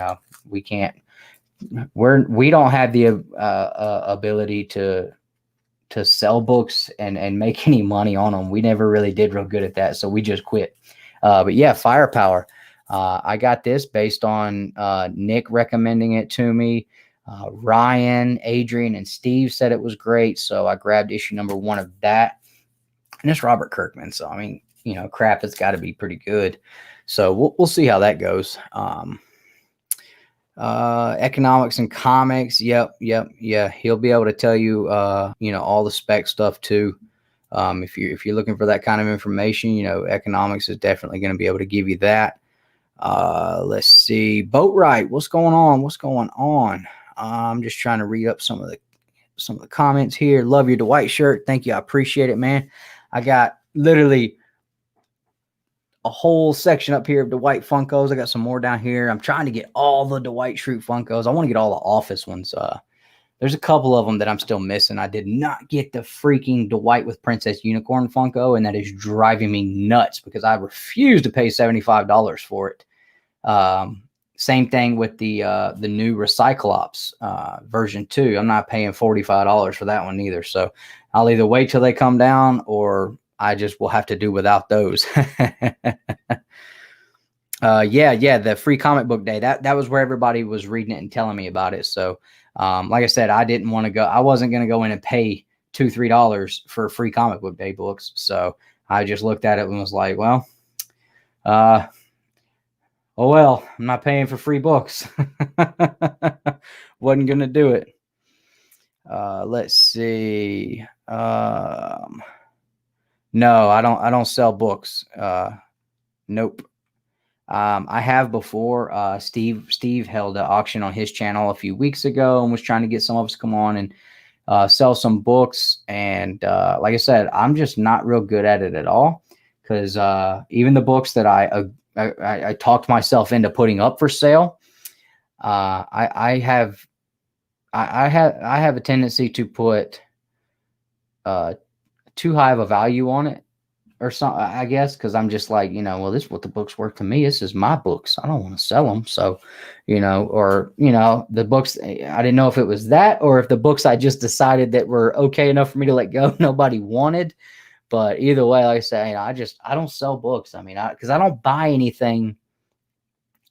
don't have the ability to sell books and make any money on them. We never really did real good at that. So we just quit. But yeah, Firepower. I got this based on Nick recommending it to me. Ryan, Adrian, and Steve said it was great. So I grabbed issue #1 of that. And it's Robert Kirkman. So, I mean, crap, it's got to be pretty good. So we'll see how that goes. Economics and Comics. Yep. Yeah. He'll be able to tell you, all the spec stuff too. If you're looking for that kind of information, Economics is definitely going to be able to give you that. Let's see. Boatwright. What's going on? I'm just trying to read up some of the comments here. Love your Dwight shirt. Thank you. I appreciate it, man. I got literally a whole section up here of Dwight Funkos. I got some more down here. I'm trying to get all the Dwight Schrute Funkos. I want to get all the Office ones. There's a couple of them that I'm still missing. I did not get the freaking Dwight with Princess Unicorn Funko, and that is driving me nuts because I refuse to pay $75 for it. Same thing with the new Recyclops version 2. I'm not paying $45 for that one either. So I'll either wait till they come down, or I just will have to do without those. The free comic book day. That was where everybody was reading it and telling me about it. So like I said, I didn't want to go. I wasn't going to go in and pay $2-3 for free comic book day books. So I just looked at it and was like, well, oh, well, I'm not paying for free books. Wasn't going to do it. Let's see. No, I don't sell books. Nope. I have before. Steve held an auction on his channel a few weeks ago and was trying to get some of us to come on and sell some books. And like I said, I'm just not real good at it at all, because even the books that I talked myself into putting up for sale, I have a tendency to put too high of a value on it, or something, I guess, because I'm just like, well, this is what the book's worth to me. This is my books. I don't want to sell them. So, or, the books, I didn't know if it was that or if the books I just decided that were okay enough for me to let go, nobody wanted. But either way, like I say, I don't sell books. I mean, because I don't buy anything.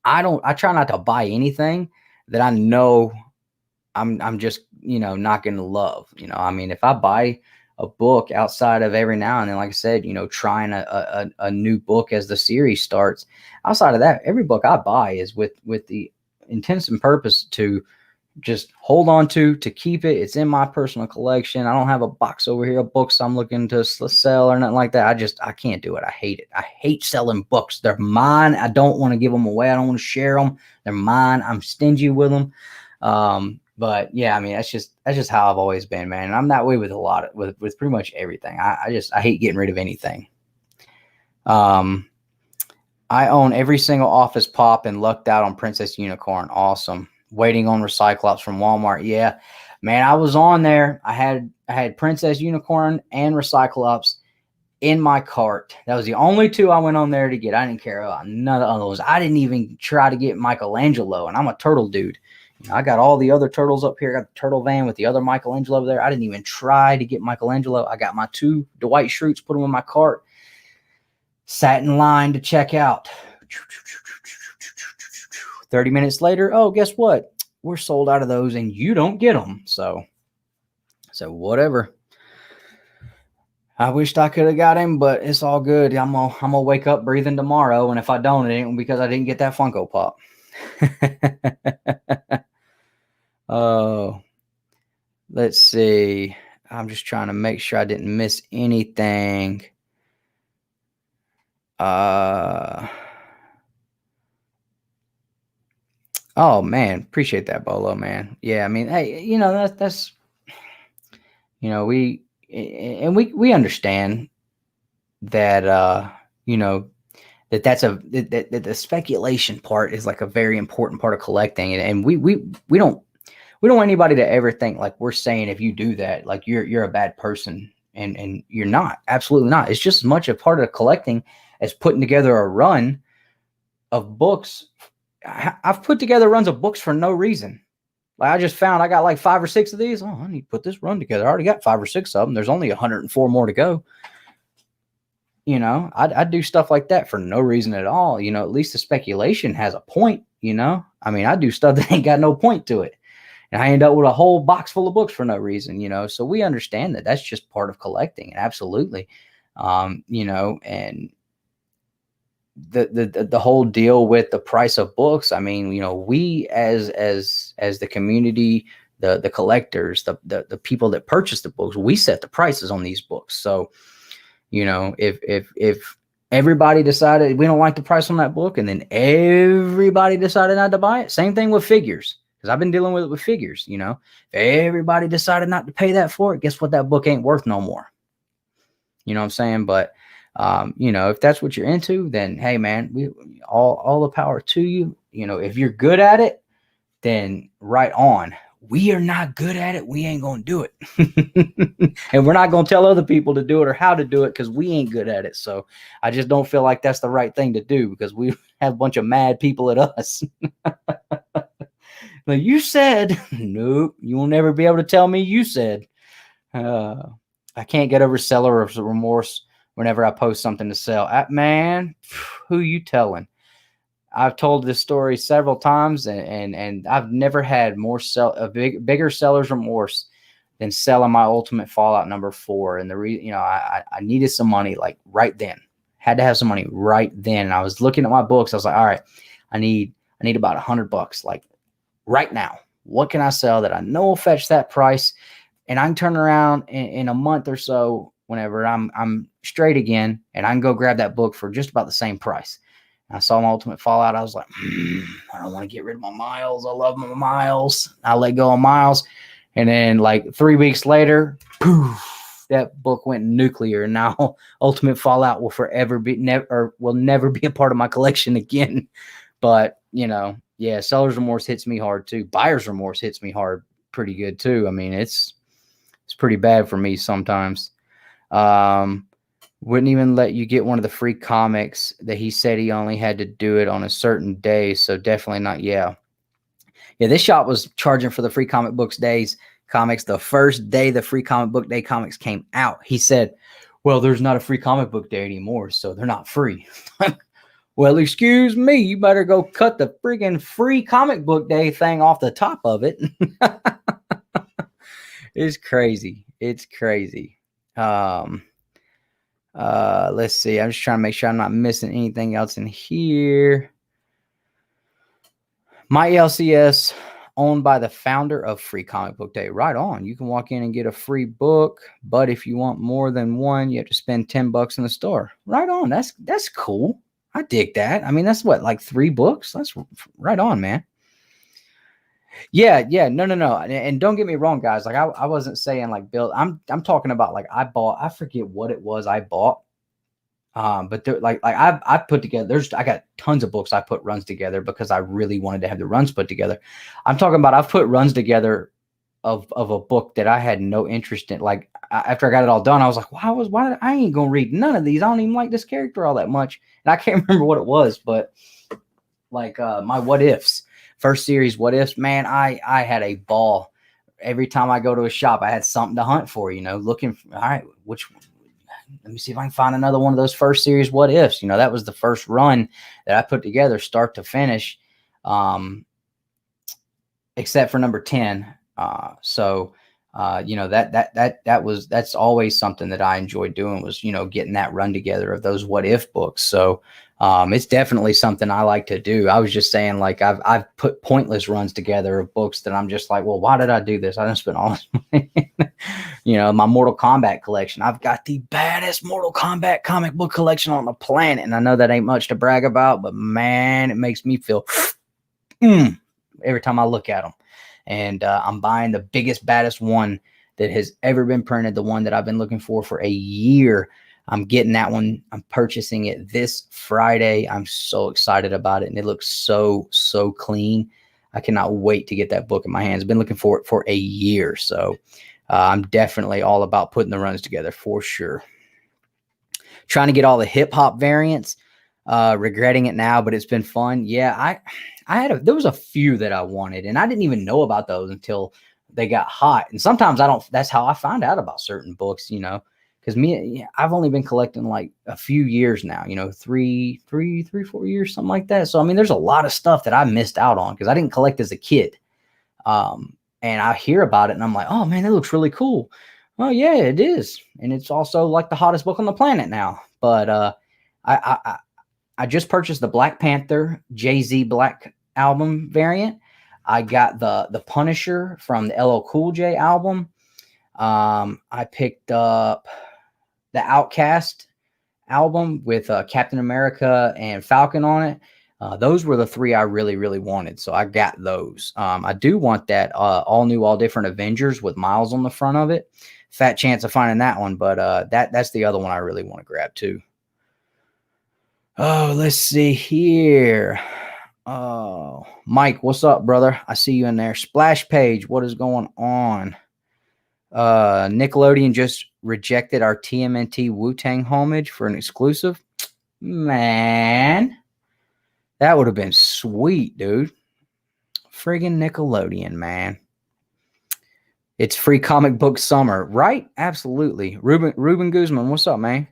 I try not to buy anything that I know I'm just, not going to love. I mean, if I buy a book outside of every now and then, like I said, trying a new book as the series starts, outside of that, every book I buy is with the intent and purpose to just hold on to keep it. It's in my personal collection. I don't have a box over here of books I'm looking to sell or nothing like that. I can't do it. I hate it. I hate selling books. They're mine. I don't want to give them away. I don't want to share them. They're mine. I'm stingy with them. But yeah, I mean, that's just how I've always been, man. And I'm that way with with pretty much everything. I hate getting rid of anything. I own every single Office Pop and lucked out on Princess Unicorn. Awesome. Waiting on Recyclops from Walmart. Yeah, man, I was on there. I had Princess Unicorn and Recyclops in my cart. That was the only two I went on there to get. I didn't care about none of the others. I didn't even try to get Michelangelo, and I'm a turtle dude. I got all the other turtles up here. I got the turtle van with the other Michelangelo over there. I didn't even try to get Michelangelo. I got my 2 Dwight Schrutes, put them in my cart, sat in line to check out. 30 minutes later, oh, guess what? We're sold out of those and you don't get them. So whatever. I wished I could have got him, but it's all good. I'm gonna wake up breathing tomorrow, and if I don't, it ain't because I didn't get that Funko Pop. Oh, let's see. I'm just trying to make sure I didn't miss anything. Oh man, appreciate that, Bolo, man. Yeah, I mean, hey, that's we understand that that the speculation part is like a very important part of collecting, and we don't want anybody to ever think like we're saying if you do that like you're a bad person, and you're not. Absolutely not. It's just as much a part of collecting as putting together a run of books. I've put together runs of books for no reason. Like I just found I got like 5 or 6 of these. Oh, I need to put this run together. I already got 5 or 6 of them. There's only 104 more to go. I do stuff like that for no reason at all. At least the speculation has a point. I mean, I do stuff that ain't got no point to it, and I end up with a whole box full of books for no reason. So we understand that that's just part of collecting, and absolutely, and the whole deal with the price of books. I mean, we as the community, the collectors, the people that purchase the books, we set the prices on these books. So, if everybody decided we don't like the price on that book, and then everybody decided not to buy it, same thing with figures, because I've been dealing with it with figures. If everybody decided not to pay that for it, guess what? That book ain't worth no more. You know what I'm saying? But if that's what you're into, then hey, man, we all the power to you. If you're good at it, then right on. We are not good at it. We ain't gonna do it, and we're not gonna tell other people to do it or how to do it because we ain't good at it. So I just don't feel like that's the right thing to do because we have a bunch of mad people at us. Like you said, nope, you will never be able to tell me you said. I can't get over seller remorse whenever I post something to sell. Man, who you telling? I've told this story several times, and I've never had bigger seller's remorse than selling my Ultimate Fallout #4. And I needed some money like right then. Had to have some money right then. And I was looking at my books. I was like, all right, I need about $100 like right now. What can I sell that I know will fetch that price? And I can turn around in a month or so whenever I'm straight again, and I can go grab that book for just about the same price. I saw my Ultimate Fallout. I was like, I don't want to get rid of my Miles. I love my Miles. I let go of Miles. And then like 3 weeks later, poof, that book went nuclear. And now Ultimate Fallout will never be a part of my collection again. But, yeah, seller's remorse hits me hard too. Buyer's remorse hits me hard pretty good too. I mean, it's pretty bad for me sometimes. Wouldn't even let you get one of the free comics that he said he only had to do it on a certain day. So definitely not. Yeah. Yeah. This shop was charging for the free comic books days comics the first day the free comic book day comics came out. He said, well, there's not a free comic book day anymore, so they're not free. Well, excuse me, you better go cut the freaking free comic book day thing off the top of it. It's crazy. It's crazy. Let's see. I'm just trying to make sure I'm not missing anything else in here. My LCS, owned by the founder of Free Comic Book Day. Right on. You can walk in and get a free book, but if you want more than one, you have to spend $10 in the store. Right on. That's cool. I dig that. I mean, that's what, like 3 books? That's right on, man. Yeah. No. And don't get me wrong, guys. Like I wasn't saying like build. I'm talking about like I forget what it was I bought. But I put together, I got tons of books I put runs together because I really wanted to have the runs put together. I'm talking about I've put runs together of a book that I had no interest in. Like after I got it all done, I was like, I ain't gonna read none of these. I don't even like this character all that much. And I can't remember what it was, but like my What Ifs, first series What Ifs, man, I had a ball. Every time I go to a shop, I had something to hunt for, looking for, all right, let me see if I can find another one of those first series What Ifs. That was the first run that I put together start to finish, except for number 10. That's always something that I enjoyed doing was, getting that run together of those What If books. So it's definitely something I like to do. I was just saying, like, I've put pointless runs together of books that I'm just like, well, why did I do this? I didn't spend all this money. My Mortal Kombat collection. I've got the baddest Mortal Kombat comic book collection on the planet. And I know that ain't much to brag about, but man, it makes me feel every time I look at them. And I'm buying the biggest, baddest one that has ever been printed, the one that I've been looking for a year. I'm getting that one. I'm purchasing it this Friday. I'm so excited about it, and it looks so, so clean. I cannot wait to get that book in my hands. I've been looking for it for a year, so I'm definitely all about putting the runs together for sure. Trying to get all the hip-hop variants. Regretting it now, but it's been fun. Yeah, there was a few that I wanted, and I didn't even know about those until they got hot. And sometimes that's how I find out about certain books, because I've only been collecting like a few years now, 4 years, something like that. So, I mean, there's a lot of stuff that I missed out on because I didn't collect as a kid. And I hear about it and I'm like, oh man, that looks really cool. Oh yeah, it is. And it's also like the hottest book on the planet now. But, I just purchased the Black Panther Jay-Z Black album variant. I got the Punisher from the LL Cool J album. I picked up the Outcast album with Captain America and Falcon on it. Those were the 3 I really, really wanted. So I got those. I do want that all new, all different Avengers with Miles on the front of it. Fat chance of finding that one, but that's the other one I really want to grab too. Oh, let's see here. Oh, Mike, what's up, brother? I see you in there. Splash Page, what is going on? Nickelodeon just rejected our TMNT Wu-Tang homage for an exclusive. Man, that would have been sweet, dude. Friggin' Nickelodeon, man. It's free comic book summer, right? Absolutely. Ruben Guzman, what's up, man?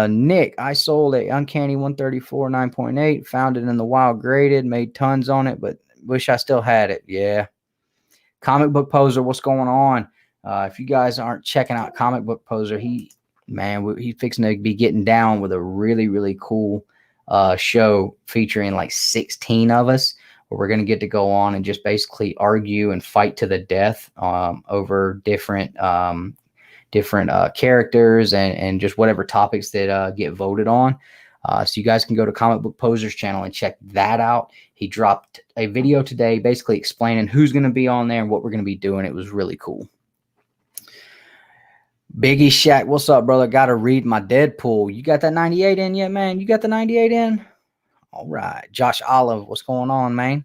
Nick, I sold a Uncanny 134 9.8, found it in the wild, graded, made tons on it, but wish I still had it. Yeah. Comic Book Poser, what's going on? If you guys aren't checking out Comic Book Poser, he's fixing to be getting down with a really, really cool show featuring like 16 of us, where we're going to get to go on and just basically argue and fight to the death over different characters and just whatever topics that get voted on. So you guys can go to Comic Book Poser's channel and check that out. He dropped a video today basically explaining who's going to be on there and what we're going to be doing. It was really cool. Biggie Shack, what's up, brother? Got to read my Deadpool. You got that 98 in yet, man? You got the 98 in? All right. Josh Olive, what's going on, man?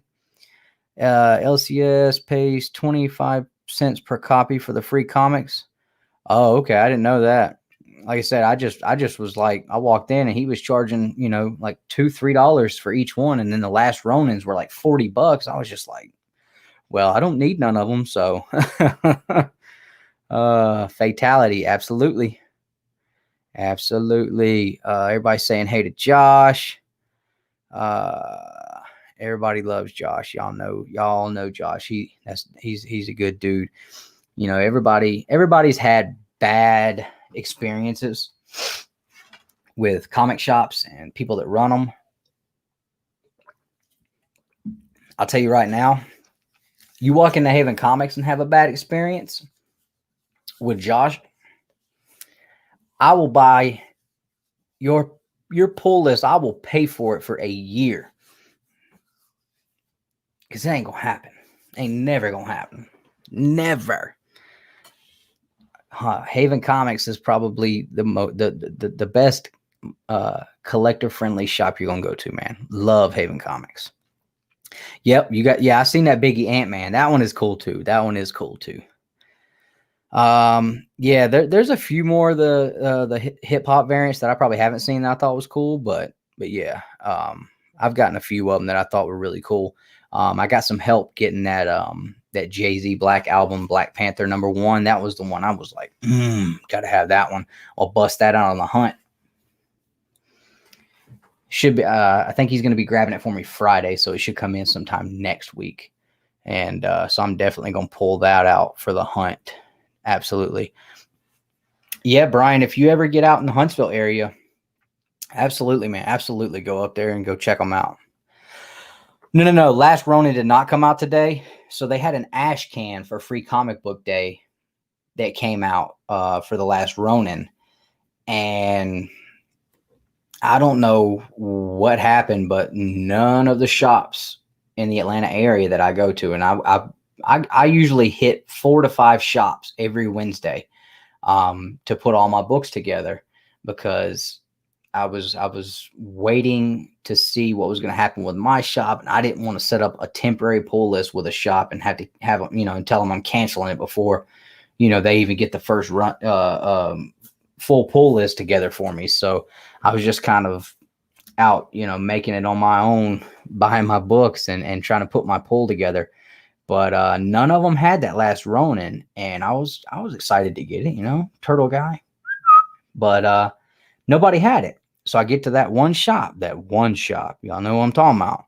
LCS pays 25 cents per copy for the free comics. Oh, okay. I didn't know that. like I said, I just was like, I walked in and he was charging, you know, like $2-3 for each one. And then the last Ronins were like $40. I was just like, well, I don't need none of them. So, fatality. Absolutely. Absolutely. Everybody's saying, hey to Josh. Everybody loves Josh. Y'all know Josh. He's a good dude. You know, everybody's had bad experiences with comic shops and people that run them. I'll tell you right now, you walk into Haven Comics and have a bad experience with Josh, I will buy your pull list. I will pay for it for a year. Because it ain't going to happen. Ain't never going to happen. Never. Haven Comics is probably the best collector-friendly shop you're going to go to, man. Love Haven Comics. Yep, I seen that Biggie Ant-Man. That one is cool too. Yeah, there's a few more of the hip hop variants that I probably haven't seen that I thought was cool, but yeah, I've gotten a few of them that I thought were really cool. I got some help getting that Jay-Z Black album, Black Panther #1. That was the one I was like, gotta have that one. I'll bust that out on the hunt. Should be, I think he's going to be grabbing it for me Friday, so it should come in sometime next week. And so I'm definitely going to pull that out for the hunt. Absolutely. Yeah, Brian, if you ever get out in the Huntsville area, absolutely, man. Absolutely go up there and go check them out. No. Last Ronin did not come out today. So they had an ash can for Free Comic Book Day that came out for the last Ronin. And I don't know what happened, but none of the shops in the Atlanta area that I go to, and I usually hit 4 to 5 shops every Wednesday to put all my books together, because I was waiting to see what was going to happen with my shop, and I didn't want to set up a temporary pull list with a shop and have to have, you know, and tell them I'm canceling it before, you know, they even get the first run full pull list together for me. So I was just kind of out, you know, making it on my own, buying my books and trying to put my pull together. But none of them had that last Ronin, and I was excited to get it, you know, turtle guy. But nobody had it. So I get to that one shop. Y'all know what I'm talking about.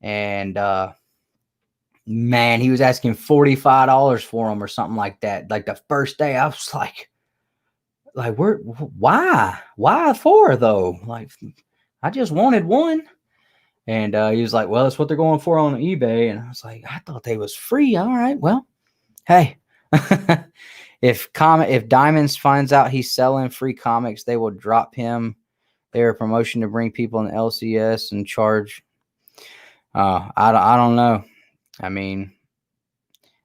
And man, he was asking $45 for them or something like that. Like the first day, I was like, why 4 though? Like, I just wanted 1. And he was like, well, that's what they're going for on eBay. And I was like, I thought they was free. All right, well, hey, if Diamonds finds out he's selling free comics, they will drop him their promotion to bring people in the LCS and charge. I don't know. I mean,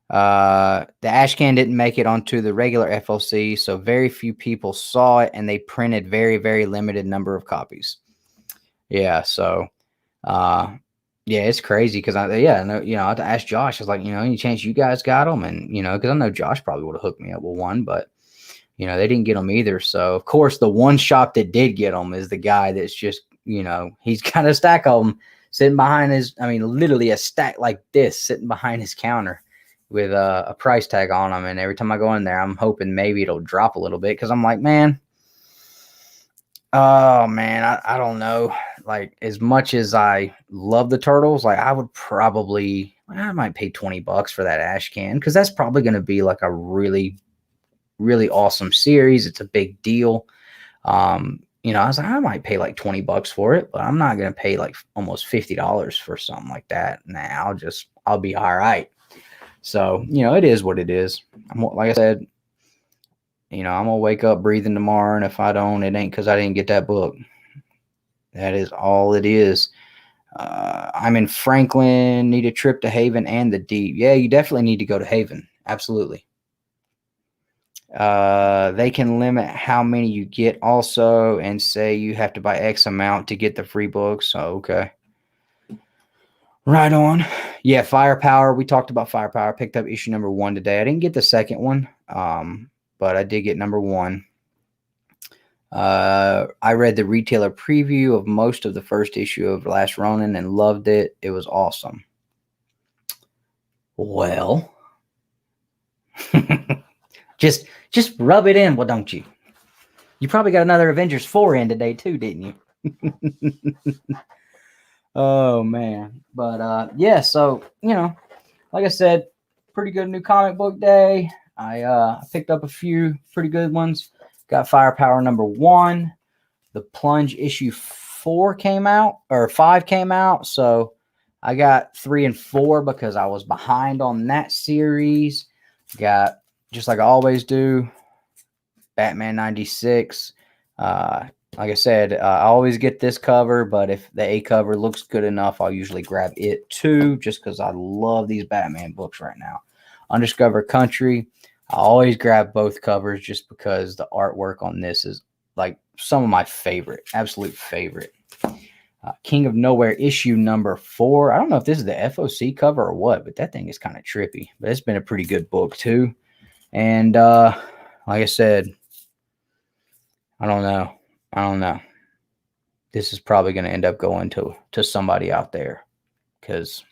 the ashcan didn't make it onto the regular FOC, so very few people saw it, and they printed very, very limited number of copies. Yeah, so yeah, it's crazy because I know, you know, I had to ask Josh. I was like, you know, any chance you guys got them? And you know, because I know Josh probably would have hooked me up with one, but you know, they didn't get them either. So of course, the one shop that did get them is the guy that's just, you know, he's got a stack of them sitting behind his, I mean, literally a stack like this sitting behind his counter with a price tag on them. And every time I go in there, I'm hoping maybe it'll drop a little bit, because I'm like, man, oh man, I don't know. Like, as much as I love the turtles, like I might pay $20 for that ash can, because that's probably going to be like a really, really awesome series. It's a big deal. You know, I was like, I might pay like $20 for it, but I'm not going to pay like almost $50 for something like that. Nah, I'll be all right. So, you know, it is what it is. Like I said, you know, I'm going to wake up breathing tomorrow, and if I don't, it ain't because I didn't get that book. That is all it is. I'm in Franklin, need a trip to Haven and the Deep. Yeah, you definitely need to go to Haven. Absolutely. They can limit how many you get also, and say you have to buy X amount to get the free books. Oh, okay. Right on. Yeah, Firepower. We talked about Firepower. Picked up issue #1 today. I didn't get the second one, but I did get #1. I read the retailer preview of most of the first issue of Last Ronin and loved it. It was awesome. Well, just rub it in, well, don't you? You probably got another Avengers 4 in today too, didn't you? Oh man. But yeah, so like I said, pretty good new comic book day. I picked up a few pretty good ones. Got Firepower #1. The Plunge issue 4 came out, or 5 came out. So I got 3 and 4 because I was behind on that series. Got, just like I always do, Batman 96. Like I said, I always get this cover, but if the A cover looks good enough, I'll usually grab it too, just because I love these Batman books right now. Undiscovered Country, I always grab both covers just because the artwork on this is like some of my favorite, absolute favorite. King of Nowhere issue #4. I don't know if this is the FOC cover or what, but that thing is kind of trippy. But it's been a pretty good book too. And like I said, I don't know. This is probably going to end up going to somebody out there because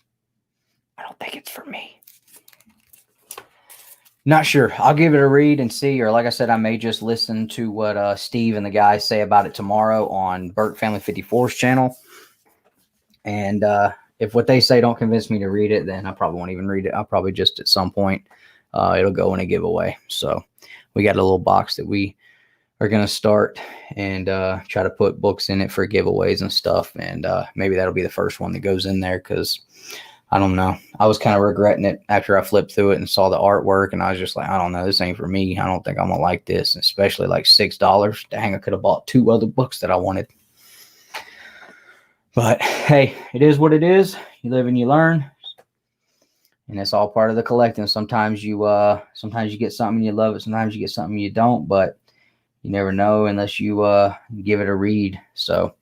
I don't think it's for me. Not sure. I'll give it a read and see. Or like I said, I may just listen to what Steve and the guys say about it tomorrow on Birch Family 54's channel. And if what they say don't convince me to read it, then I probably won't even read it. I'll probably just at some point it'll go in a giveaway. So we got a little box that we are going to start and try to put books in it for giveaways and stuff. And maybe that'll be the first one that goes in there because I don't know. I was kind of regretting it after I flipped through it and saw the artwork. And I was just like, I don't know. This ain't for me. I don't think I'm going to like this, especially like $6. Dang, I could have bought 2 other books that I wanted. But hey, it is what it is. You live and you learn. And it's all part of the collecting. Sometimes you get something and you love it. Sometimes you get something you don't. But you never know unless you give it a read. So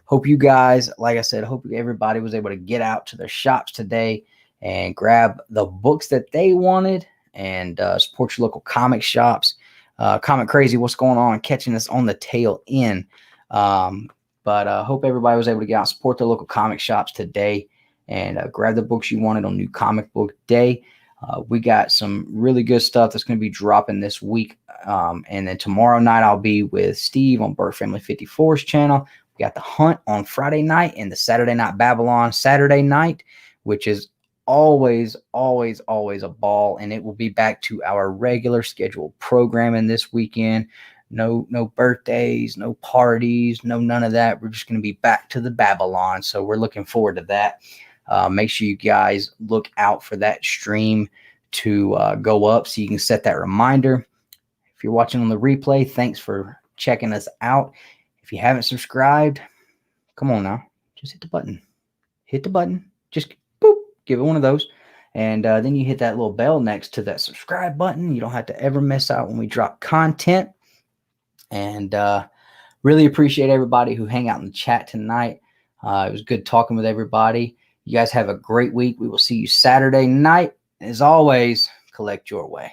hope you guys, like I said, hope everybody was able to get out to their shops today and grab the books that they wanted and support your local comic shops. Comic Crazy, what's going on? Catching us on the tail end. But hope everybody was able to get out and support their local comic shops today and grab the books you wanted on New Comic Book Day. We got some really good stuff that's going to be dropping this week. And then tomorrow night, I'll be with Steve on Birch Family 54's channel. We got The Hunt on Friday night and the Saturday Night Babble-on Saturday night, which is always a ball. And it will be back to our regular scheduled programming this weekend. No birthdays, no parties, none of that. We're just going to be back to the Babble-on. So we're looking forward to that. Make sure you guys look out for that stream to go up so you can set that reminder. If you're watching on the replay, thanks for checking us out. If you haven't subscribed, come on now. Just hit the button. Hit the button. Just boop, give it one of those. And then you hit that little bell next to that subscribe button. You don't have to ever miss out when we drop content. And really appreciate everybody who hang out in the chat tonight. It was good talking with everybody. You guys have a great week. We will see you Saturday night. As always, collect your way.